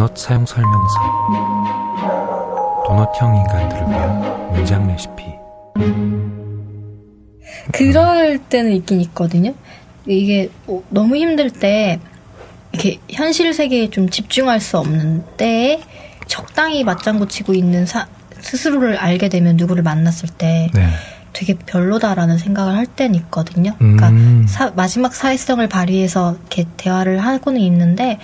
도넛 사용 설명서. 도넛형 인간들을 위한 문장 레시피. 그럴 때는 있긴 있거든요. 이게 너무 힘들 때 이렇게 현실 세계에 좀 집중할 수 없는 때에 적당히 맞장구 치고 있는 스스로를 알게 되면 누구를 만났을 때 네. 되게 별로다라는 생각을 할 때는 있거든요. 그러니까 마지막 사회성을 발휘해서 이렇게 대화를 하고는 있는데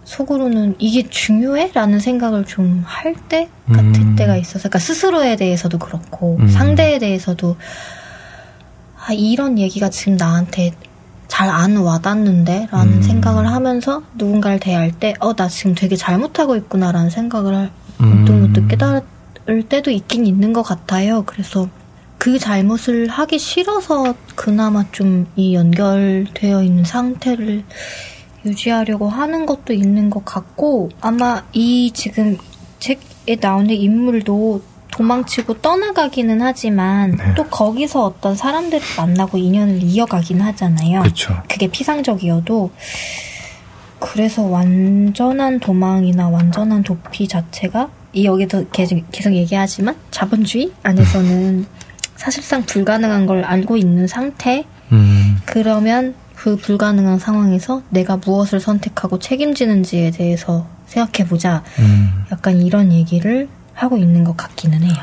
속으로는 이게 중요해? 라는 생각을 좀 할 때 같을 때가 있어서, 그러니까 스스로에 대해서도 그렇고 상대에 대해서도 이런 얘기가 지금 나한테 잘 안 와닿는데? 라는 생각을 하면서 누군가를 대할 때 나 지금 되게 잘못하고 있구나 라는 생각을 문득문득 깨달을 때도 있긴 있는 것 같아요. 그래서 그 잘못을 하기 싫어서 그나마 좀 이 연결되어 있는 상태를 유지하려고 하는 것도 있는 것 같고, 아마 이 지금 책에 나오는 인물도 도망치고 떠나가기는 하지만 네. 또 거기서 어떤 사람들을 만나고 인연을 이어가긴 하잖아요. 그렇죠. 그게 피상적이어도. 그래서 완전한 도망이나 완전한 도피 자체가 여기도 계속 얘기하지만 자본주의 안에서는 사실상 불가능한 걸 알고 있는 상태. 그러면 그 불가능한 상황에서 내가 무엇을 선택하고 책임지는지에 대해서 생각해보자. 약간 이런 얘기를 하고 있는 것 같기는 해요.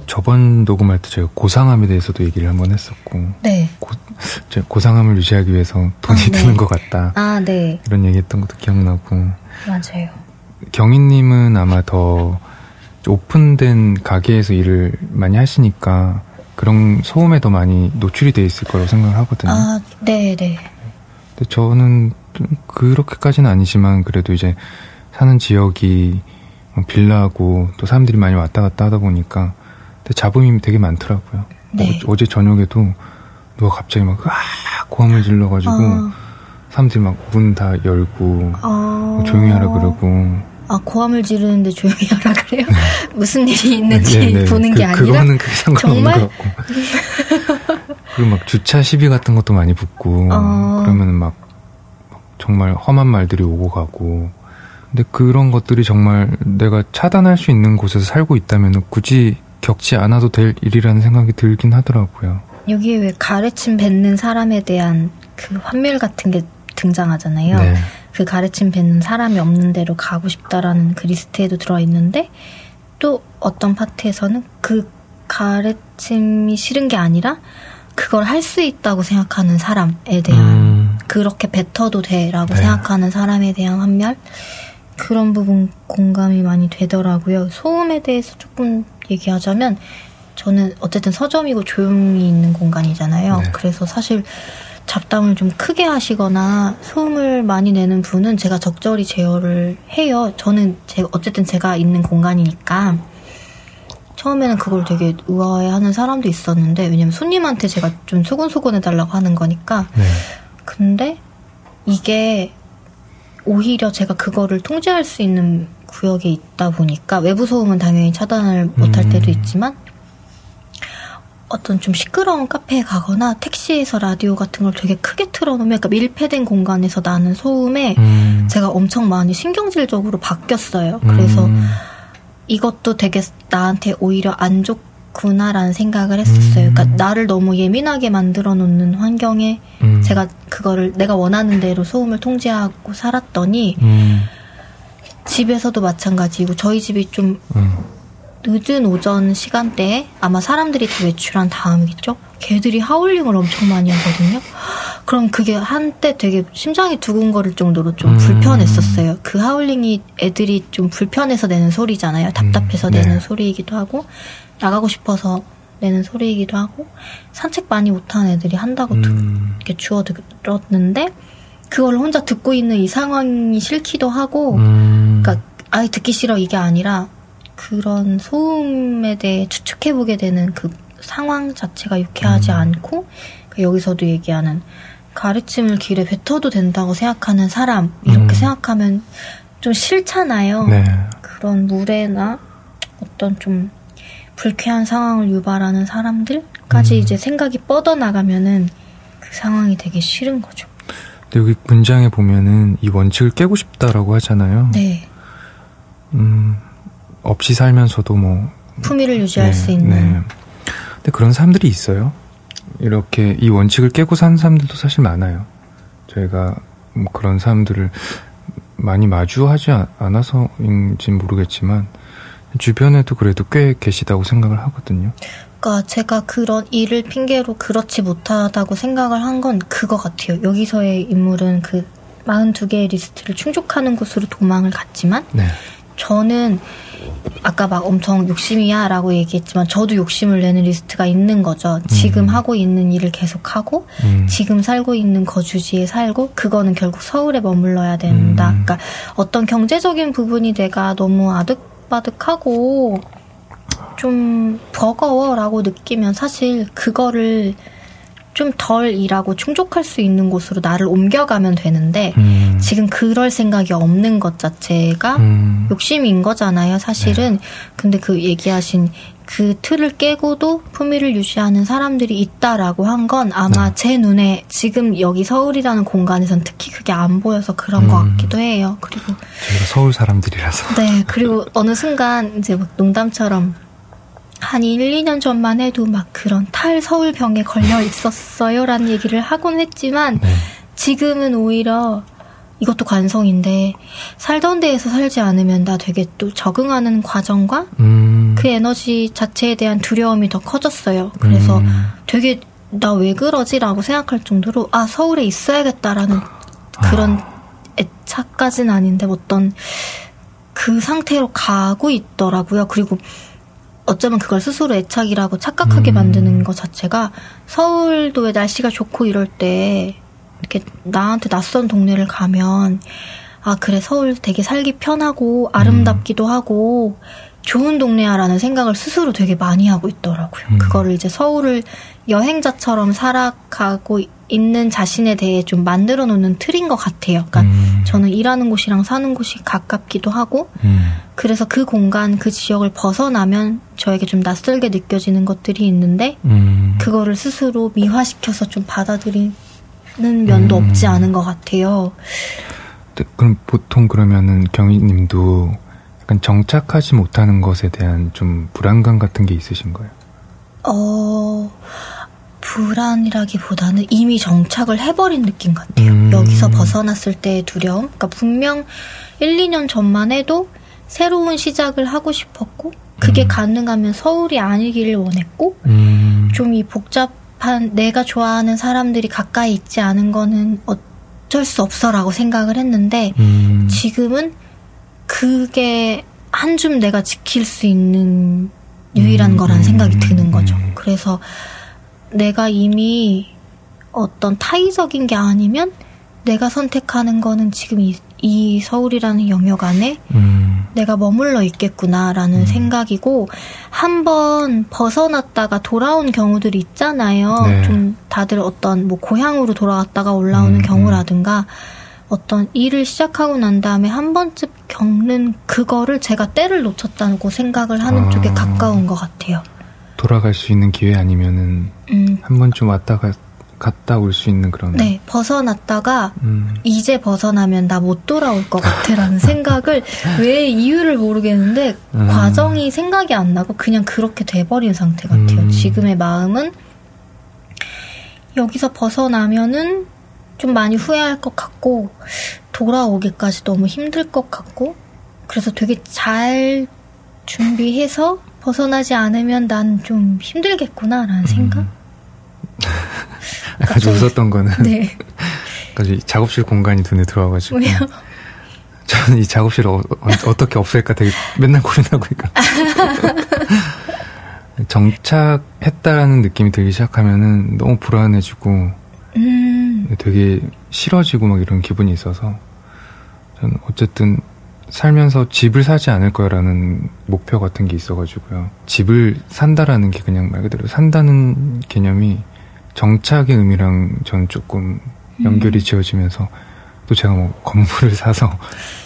저번 녹음할 때 제가 고상함에 대해서도 얘기를 한번 했었고, 네. 고상함을 유지하기 위해서 돈이 네. 드는 것 같다. 네. 이런 얘기했던 것도 기억나고. 맞아요. 경희님은 아마 더 오픈된 가게에서 일을 많이 하시니까 그런 소음에 더 많이 노출이 돼 있을 거라고 생각을 하거든요. 네네. 근데 저는 좀 그렇게까지는 아니지만 그래도 이제 사는 지역이 빌라고 또 사람들이 많이 왔다 갔다 하다 보니까 잡음이 되게 많더라고요. 네. 어제 저녁에도 누가 갑자기 막 고함을 질러가지고 사람들이 막 문 다 열고 조용히 하라 그러고. 고함을 지르는데 조용히 하라 그래요? 무슨 일이 있는지 네. 보는 게 아니라? 그거는 크게 상관없는 것 같고. 그리고 막 주차 시비 같은 것도 많이 붙고, 그러면 막 정말 험한 말들이 오고 가고. 근데 그런 것들이 정말 내가 차단할 수 있는 곳에서 살고 있다면 굳이 겪지 않아도 될 일이라는 생각이 들긴 하더라고요. 여기에 왜 가래침 뱉는 사람에 대한 그 환멸 같은 게 등장하잖아요. 네. 그 가래침 뱉는 사람이 없는 데로 가고 싶다라는 그 리스트에도 들어있는데, 또 어떤 파트에서는 그 가래침이 싫은 게 아니라 그걸 할 수 있다고 생각하는 사람에 대한, 그렇게 뱉어도 돼라고 생각하는 사람에 대한 환멸, 그런 부분 공감이 많이 되더라고요. 소음에 대해서 조금 얘기하자면, 저는 어쨌든 서점이고 조용히 있는 공간이잖아요. 네. 그래서 사실 잡담을 좀 크게 하시거나 소음을 많이 내는 분은 제가 적절히 제어를 해요. 저는 어쨌든 제가 있는 공간이니까. 처음에는 그걸 되게 의아해하는 사람도 있었는데, 왜냐면 손님한테 제가 좀 소곤소곤 해달라고 하는 거니까. 네. 근데 이게 오히려 제가 그거를 통제할 수 있는 구역에 있다 보니까, 외부 소음은 당연히 차단을 못할 때도 있지만, 어떤 좀 시끄러운 카페에 가거나 택시에서 라디오 같은 걸 되게 크게 틀어놓으면, 그러니까 밀폐된 공간에서 나는 소음에 제가 엄청 많이 신경질적으로 바뀌었어요. 그래서 이것도 되게 나한테 오히려 안 좋구나라는 생각을 했었어요. 그러니까 나를 너무 예민하게 만들어 놓는 환경에 제가 그거를 내가 원하는 대로 소음을 통제하고 살았더니 집에서도 마찬가지고, 저희 집이 좀 늦은 오전 시간대에 아마 사람들이 다 외출한 다음이겠죠? 개들이 하울링을 엄청 많이 하거든요. 그럼 그게 한때 되게 심장이 두근거릴 정도로 좀 불편했었어요. 그 하울링이 애들이 좀 불편해서 내는 소리잖아요. 답답해서 내는 소리이기도 하고, 나가고 싶어서 내는 소리이기도 하고, 산책 많이 못하는 애들이 한다고 이렇게 주워 들었는데, 그걸 혼자 듣고 있는 이 상황이 싫기도 하고, 그러니까 아예 듣기 싫어 이게 아니라, 그런 소음에 대해 추측해보게 되는 그 상황 자체가 유쾌하지 않고, 여기서도 얘기하는 가르침을 길에 뱉어도 된다고 생각하는 사람, 이렇게 생각하면 좀 싫잖아요. 네. 그런 무례나 어떤 좀 불쾌한 상황을 유발하는 사람들까지 이제 생각이 뻗어나가면은 그 상황이 되게 싫은 거죠. 근데 여기 문장에 보면은 이 원칙을 깨고 싶다라고 하잖아요. 네. 없이 살면서도 뭐 품위를 유지할 네, 수 있는. 네. 근데 그런 사람들이 있어요. 이렇게 이 원칙을 깨고 사는 사람들도 사실 많아요. 저희가 뭐 그런 사람들을 많이 마주하지 않아서인지 모르겠지만 주변에도 그래도 꽤 계시다고 생각을 하거든요. 그러니까 제가 그런 일을 핑계로 그렇지 못하다고 생각을 한 건 그거 같아요. 여기서의 인물은 그 42개의 리스트를 충족하는 곳으로 도망을 갔지만 네. 저는 아까 막 엄청 욕심이야 라고 얘기했지만 저도 욕심을 내는 리스트가 있는 거죠. 지금 하고 있는 일을 계속하고 지금 살고 있는 거주지에 살고 그거는 결국 서울에 머물러야 된다. 그러니까 어떤 경제적인 부분이 내가 너무 아득바득하고 좀 버거워라고 느끼면 사실 그거를 좀 덜 일하고 충족할 수 있는 곳으로 나를 옮겨가면 되는데 지금 그럴 생각이 없는 것 자체가 욕심인 거잖아요, 사실은. 네. 근데 그 얘기하신 그 틀을 깨고도 품위를 유지하는 사람들이 있다라고 한 건 아마 제 눈에 지금 여기 서울이라는 공간에선 특히 그게 안 보여서 그런 것 같기도 해요. 그리고 저희가 서울 사람들이라서. 네, 그리고 어느 순간 이제 막 농담처럼 한 1, 2년 전만 해도 막 그런 탈서울병에 걸려 있었어요 라는 얘기를 하곤 했지만 네. 지금은 오히려 이것도 관성인데 살던 데에서 살지 않으면 나 되게 또 적응하는 과정과 그 에너지 자체에 대한 두려움이 더 커졌어요. 그래서 되게 나 왜 그러지라고 생각할 정도로 아 서울에 있어야겠다라는 그런 애착까지는 아닌데 어떤 그 상태로 가고 있더라고요. 그리고 어쩌면 그걸 스스로 애착이라고 착각하게 만드는 것 자체가 서울도 왜 날씨가 좋고 이럴 때 이렇게 나한테 낯선 동네를 가면 아 그래 서울 되게 살기 편하고 아름답기도 하고 좋은 동네야라는 생각을 스스로 되게 많이 하고 있더라고요. 그거를 이제 서울을 여행자처럼 살아가고 있는 자신에 대해 좀 만들어 놓는 틀인 것 같아요. 그러니까 저는 일하는 곳이랑 사는 곳이 가깝기도 하고 그래서 그 공간, 그 지역을 벗어나면 저에게 좀 낯설게 느껴지는 것들이 있는데 그거를 스스로 미화시켜서 좀 받아들이는 면도 없지 않은 것 같아요. 네, 그럼 보통 그러면은 경희님도 약간 정착하지 못하는 것에 대한 좀 불안감 같은 게 있으신 거예요? 불안이라기보다는 이미 정착을 해버린 느낌 같아요. 여기서 벗어났을 때의 두려움. 그러니까 분명 1, 2년 전만 해도 새로운 시작을 하고 싶었고 그게 가능하면 서울이 아니기를 원했고 좀 이 복잡한 내가 좋아하는 사람들이 가까이 있지 않은 거는 어쩔 수 없어라고 생각을 했는데 지금은 그게 한 줌 내가 지킬 수 있는 유일한 거라는 생각이 드는 거죠. 그래서 내가 이미 어떤 타의적인 게 아니면 내가 선택하는 거는 지금 이 서울이라는 영역 안에 내가 머물러 있겠구나라는 생각이고 한번 벗어났다가 돌아온 경우들이 있잖아요. 네. 좀 다들 어떤 뭐 고향으로 돌아갔다가 올라오는 경우라든가 어떤 일을 시작하고 난 다음에 한 번쯤 겪는 그거를 제가 때를 놓쳤다고 생각을 하는 쪽에 가까운 것 같아요. 돌아갈 수 있는 기회 아니면은 한 번쯤 갔다 올 수 있는 그런. 네, 벗어났다가 이제 벗어나면 나 못 돌아올 것 같아라는 생각을 왜 이유를 모르겠는데 과정이 생각이 안 나고 그냥 그렇게 돼버린 상태 같아요. 지금의 마음은 여기서 벗어나면은 좀 많이 후회할 것 같고 돌아오기까지 너무 힘들 것 같고 그래서 되게 잘 준비해서 벗어나지 않으면 난 좀 힘들겠구나라는 생각? 아주 웃었던 거는 네. 작업실 공간이 눈에 들어와가지고 왜요? 저는 이 작업실을 어떻게 없앨까 되게 맨날 고민하고 있니까 정착했다라는 느낌이 들기 시작하면은 너무 불안해지고 되게 싫어지고 막 이런 기분이 있어서 저는 어쨌든 살면서 집을 사지 않을 거라는 목표 같은 게 있어가지고요. 집을 산다라는 게 그냥 말 그대로 산다는 개념이 정착의 의미랑 저는 조금 연결이 지어지면서 또 제가 뭐 건물을 사서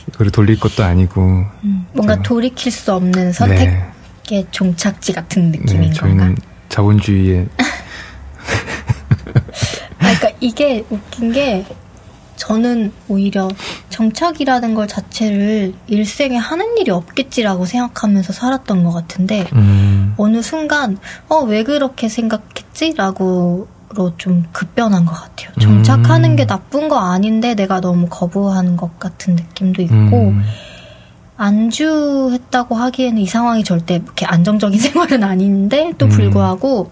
이거를 돌릴 것도 아니고 뭔가 돌이킬 수 없는 선택의 네. 종착지 같은 느낌인 네, 저희는 건가? 자본주의의 그러니까 이게 웃긴 게 저는 오히려 정착이라는 걸 자체를 일생에 하는 일이 없겠지라고 생각하면서 살았던 것 같은데 어느 순간 왜 그렇게 생각했지? 라고 좀 급변한 것 같아요. 정착하는 게 나쁜 거 아닌데 내가 너무 거부하는 것 같은 느낌도 있고 안주했다고 하기에는 이 상황이 절대 이렇게 안정적인 생활은 아닌데 또 불구하고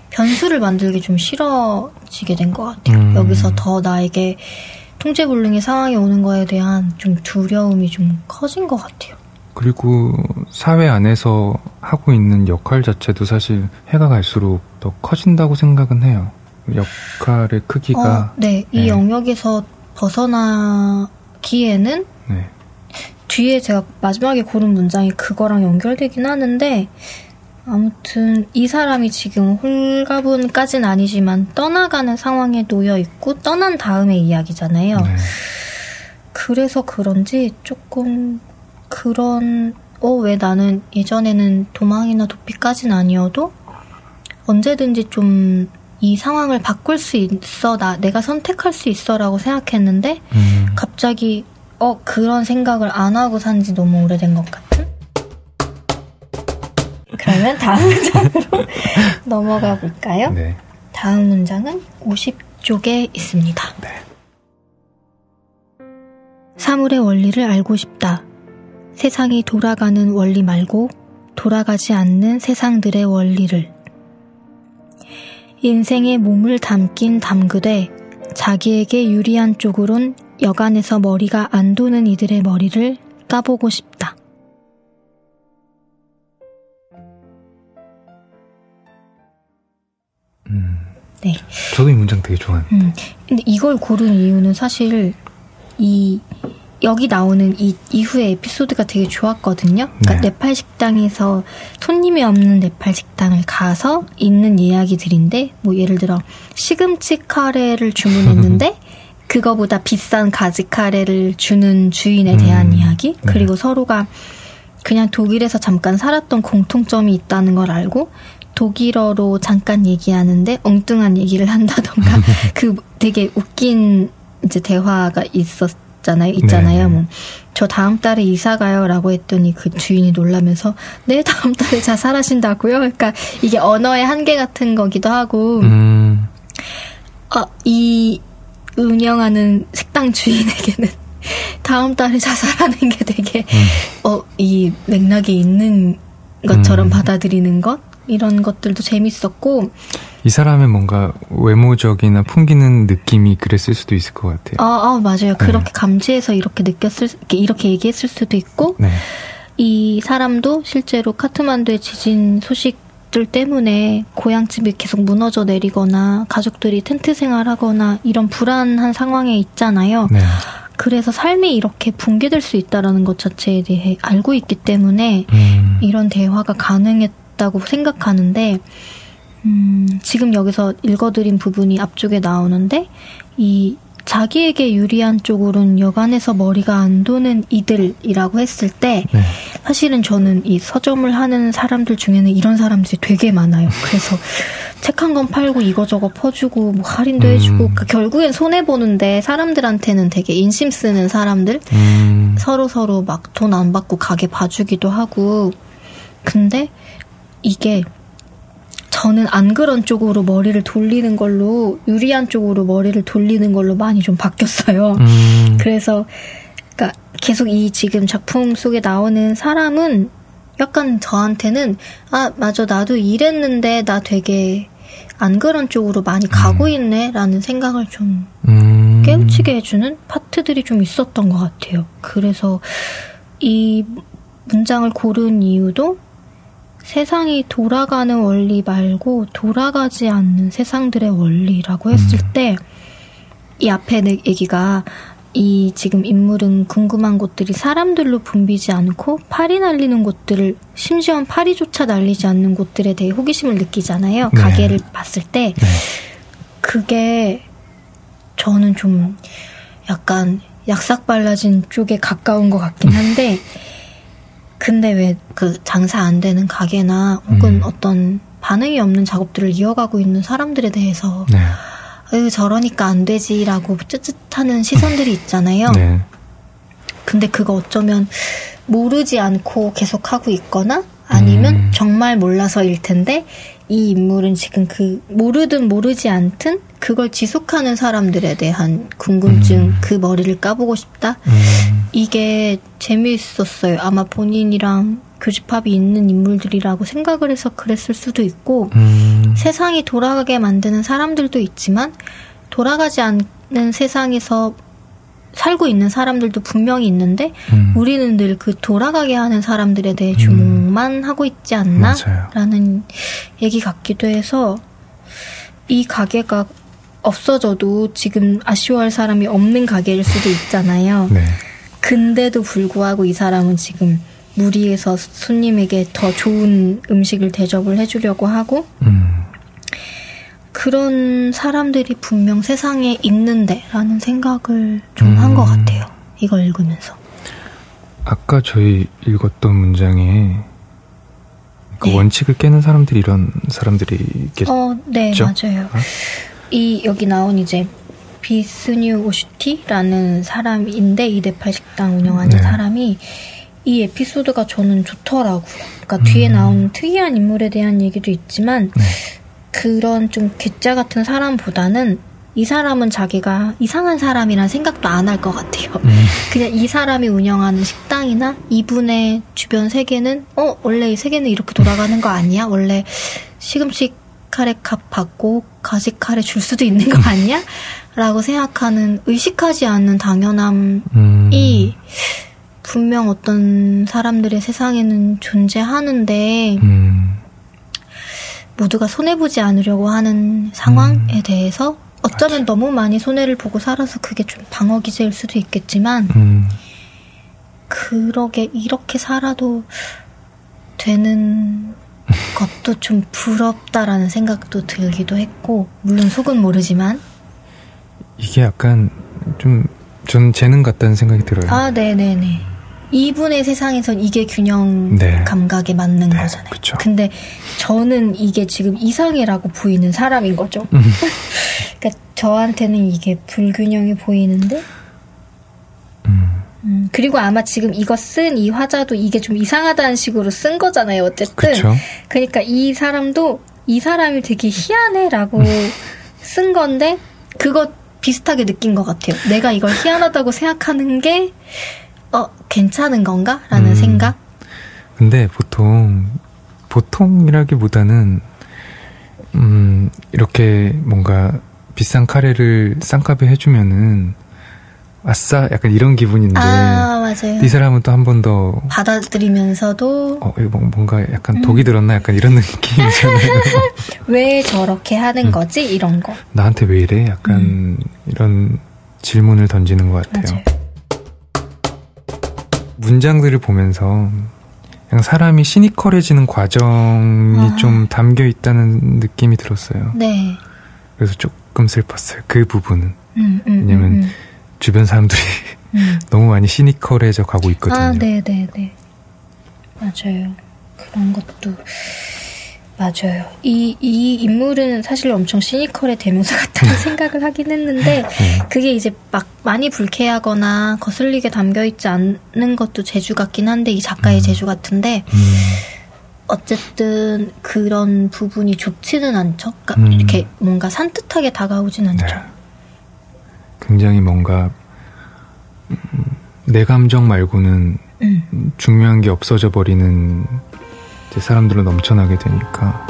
변수를 만들기 좀 싫어지게 된 것 같아요. 여기서 더 나에게 통제불능의 상황이 오는 거에 대한 좀 두려움이 좀 커진 것 같아요. 그리고 사회 안에서 하고 있는 역할 자체도 사실 해가 갈수록 더 커진다고 생각은 해요. 역할의 크기가. 네. 이 영역에서 벗어나기에는 네. 뒤에 제가 마지막에 고른 문장이 그거랑 연결되긴 하는데 아무튼 이 사람이 지금 홀가분까지는 아니지만 떠나가는 상황에 놓여 있고 떠난 다음의 이야기잖아요. 네. 그래서 그런지 조금 그런 왜 나는 예전에는 도망이나 도피까지는 아니어도 언제든지 좀 이 상황을 바꿀 수 있어 내가 선택할 수 있어라고 생각했는데 갑자기 그런 생각을 안 하고 산 지 너무 오래된 것 같은? 그러면 다음 문장으로 넘어가 볼까요? 네. 다음 문장은 50쪽에 있습니다. 네. 사물의 원리를 알고 싶다. 세상이 돌아가는 원리 말고 돌아가지 않는 세상들의 원리를. 인생에 몸을 담긴 담그되 자기에게 유리한 쪽으론 여간에서 머리가 안 도는 이들의 머리를 까보고 싶다. 네. 저도 이 문장 되게 좋아합니다. 근데 이걸 고른 이유는 사실 여기 나오는 이 이후의 에피소드가 되게 좋았거든요. 그러니까 네. 네팔 식당에서 손님이 없는 네팔 식당을 가서 있는 이야기들인데 뭐 예를 들어 시금치 카레를 주문했는데 그거보다 비싼 가지 카레를 주는 주인에 대한 이야기 그리고 서로가 그냥 독일에서 잠깐 살았던 공통점이 있다는 걸 알고 독일어로 잠깐 얘기하는데 엉뚱한 얘기를 한다던가 그 되게 웃긴 이제 대화가 있잖아요. 뭐 저 다음 달에 이사 가요라고 했더니 그 주인이 놀라면서 네 다음 달에 자살하신다고요? 그러니까 이게 언어의 한계 같은 거기도 하고 이 운영하는 식당 주인에게는 다음 달에 자살하는 게 되게 이 맥락이 있는 것처럼 받아들이는 것 이런 것들도 재밌었고 이 사람의 뭔가 외모적이나 풍기는 느낌이 그랬을 수도 있을 것 같아요. 맞아요. 그렇게 감지해서 이렇게 이렇게 얘기했을 수도 있고 네. 이 사람도 실제로 카트만두의 지진 소식들 때문에 고향집이 계속 무너져 내리거나 가족들이 텐트 생활하거나 이런 불안한 상황에 있잖아요. 네. 그래서 삶이 이렇게 붕괴될 수 있다는 것 자체에 대해 알고 있기 때문에 이런 대화가 가능했다고 생각하는데 지금 여기서 읽어드린 부분이 앞쪽에 나오는데 이 자기에게 유리한 쪽으로는 여간에서 머리가 안 도는 이들이라고 했을 때 네. 사실은 저는 이 서점을 하는 사람들 중에는 이런 사람들이 되게 많아요. 그래서 책 한 권 팔고 이거저거 퍼주고 뭐 할인도 해주고 그러니까 결국엔 손해보는데 사람들한테는 되게 인심 쓰는 사람들 서로 막 돈 안 받고 가게 봐주기도 하고 근데 이게 저는 안 그런 쪽으로 머리를 돌리는 걸로 유리한 쪽으로 머리를 돌리는 걸로 많이 좀 바뀌었어요. 그래서 그러니까 계속 이 지금 작품 속에 나오는 사람은 약간 저한테는 맞아 나도 이랬는데 나 되게 안 그런 쪽으로 많이 가고 있네 라는 생각을 좀 깨우치게 해주는 파트들이 좀 있었던 것 같아요. 그래서 이 문장을 고른 이유도 세상이 돌아가는 원리 말고 돌아가지 않는 세상들의 원리라고 했을 때 이 앞에 내 얘기가 이 지금 인물은 궁금한 곳들이 사람들로 붐비지 않고 파리 날리는 곳들을 심지어 파리조차 날리지 않는 곳들에 대해 호기심을 느끼잖아요. 네. 가게를 봤을 때 그게 저는 좀 약간 약삭발라진 쪽에 가까운 것 같긴 한데 근데 왜 그 장사 안 되는 가게나 혹은 어떤 반응이 없는 작업들을 이어가고 있는 사람들에 대해서 저러니까 안 되지라고 쯧쯧하는 시선들이 있잖아요. 네. 근데 그거 어쩌면 모르지 않고 계속 하고 있거나 아니면 정말 몰라서일 텐데 이 인물은 지금 그 모르든 모르지 않든 그걸 지속하는 사람들에 대한 궁금증, 그 머리를 까보고 싶다. 이게 재미있었어요. 아마 본인이랑 교집합이 있는 인물들이라고 생각을 해서 그랬을 수도 있고 세상이 돌아가게 만드는 사람들도 있지만 돌아가지 않는 세상에서 살고 있는 사람들도 분명히 있는데 우리는 늘 그 돌아가게 하는 사람들에 대해 주목만 하고 있지 않나? 맞아요. 라는 얘기 같기도 해서 이 가게가 없어져도 지금 아쉬워할 사람이 없는 가게일 수도 있잖아요. 네. 근데도 불구하고 이 사람은 지금 무리해서 손님에게 더 좋은 음식을 대접을 해주려고 하고 그런 사람들이 분명 세상에 있는데 라는 생각을 좀 한 것 같아요. 이걸 읽으면서. 아까 저희 읽었던 문장에 그 네. 원칙을 깨는 사람들이 이런 사람들이겠죠? 네, 맞아요. 여기 나온 이제 비스뉴 오슈티라는 사람인데 이 네팔 식당 운영하는 네. 사람이 이 에피소드가 저는 좋더라고요. 그러니까 뒤에 나온 특이한 인물에 대한 얘기도 있지만 네. 그런 좀 괴짜 같은 사람보다는 이 사람은 자기가 이상한 사람이란 생각도 안 할 것 같아요. 그냥 이 사람이 운영하는 식당이나 이분의 주변 세계는 원래 이 세계는 이렇게 돌아가는 거 아니야? 원래 시금치 카레 값 받고 가식 카레 줄 수도 있는 거 아니야? 라고 생각하는 의식하지 않는 당연함이 분명 어떤 사람들의 세상에는 존재하는데 모두가 손해보지 않으려고 하는 상황에 대해서 어쩌면 너무 많이 손해를 보고 살아서 그게 좀 방어기제일 수도 있겠지만 그러게 이렇게 살아도 되는 것도 좀 부럽다라는 생각도 들기도 했고 물론 속은 모르지만 이게 약간 좀 전 재능 같다는 생각이 들어요. 아, 네네네. 이분의 세상에선 이게 균형 네. 감각에 맞는 거잖아요. 그쵸. 근데 저는 이게 지금 이상해라고 보이는 사람인 거죠. 그러니까 저한테는 이게 불균형이 보이는데 그리고 아마 지금 이거 쓴 이 화자도 이게 좀 이상하다는 식으로 쓴 거잖아요. 어쨌든. 그쵸. 그러니까 이 사람도 이 사람이 되게 희한해라고 쓴 건데 그거 비슷하게 느낀 것 같아요. 내가 이걸 희한하다고 생각하는 게 괜찮은 건가? 라는 생각? 근데 보통이라기보다는 이렇게 뭔가 비싼 카레를 싼값에 해주면은 아싸 약간 이런 기분인데 맞아요. 이 사람은 또 한 번 더 받아들이면서도 뭔가 약간 독이 들었나 약간 이런 느낌이잖아요. 왜 저렇게 하는 거지? 이런 거. 나한테 왜 이래? 약간 이런 질문을 던지는 것 같아요. 맞아요. 문장들을 보면서 그냥 사람이 시니컬해지는 과정이 좀 담겨 있다는 느낌이 들었어요. 네. 그래서 조금 슬펐어요. 그 부분은. 왜냐면 주변 사람들이 너무 많이 시니컬해져 가고 있거든요. 네네네. 맞아요. 그런 것도 맞아요. 이 인물은 사실 엄청 시니컬의 대명사 같다는 생각을 하긴 했는데 그게 이제 막 많이 불쾌하거나 거슬리게 담겨있지 않는 것도 재주 같긴 한데 이 작가의 재주 같은데 어쨌든 그런 부분이 좋지는 않죠. 그러니까 이렇게 뭔가 산뜻하게 다가오진 않죠. 네. 굉장히 뭔가 내 감정 말고는 중요한 게 없어져 버리는 이제 사람들로 넘쳐나게 되니까